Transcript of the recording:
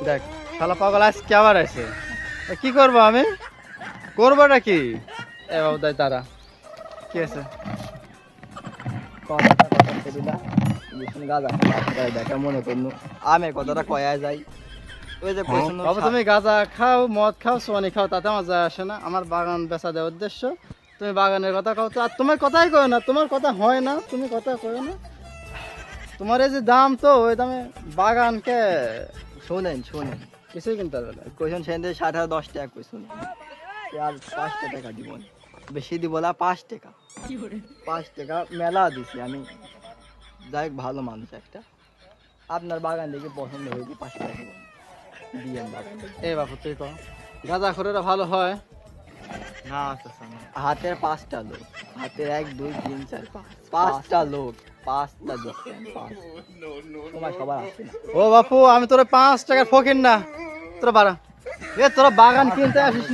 দেখ শালা পাগল আজকে আবার আছে। কি করবো আমি, করবোটা কি? এ বাবু তাই তারা কি আছে? কথাটা কথা দিলা গাঁজা দেখা মনে করলো আমি কথাটা কয়া যাই। ওই যে কইছিল বাবু তুমি গাঁজা খাও, মদ খাও, সোয়ানি খাও, তাতে আমার যায় আসে না। আমার বাগান বেচা দেওয়ার উদ্দেশ্য, তুমি বাগানের কথা খাও তো। আর তোমার কথাই কয় না, তোমার কথা হয় না, তুমি কথা কয় না। তোমার এই যে দাম, তো ওই দামে বাগানকে শোনেন শোনেন কিছুই কিনতে পারবে না। কইছেন সেদিন 10.5 টাকা কইছেন, আর 5 টাকা দিব না, বেশি দিব না, 5 টাকা। 5 টাকা মেলা দিছি আমি। যাই হোক, ভালো মানুষ একটা, আপনার বাগান দেখে পছন্দ হয়েছে, 5 টাকা দিব দিয়েন বাগান। এ বাবু তুই কহ, গাঁজা খোরেরা ভালো হয় না হাতের 5টা লোক, হাতের 1 2 3 4 5টা লোক, 5টা দিচ্ছেন, 5 তোমার সবার আসে না। ও বাপু, আমি তোরা 5 টাকার ফকির না, তোরা বাড়া। এ তোরা বাগান কিনতে আসিস।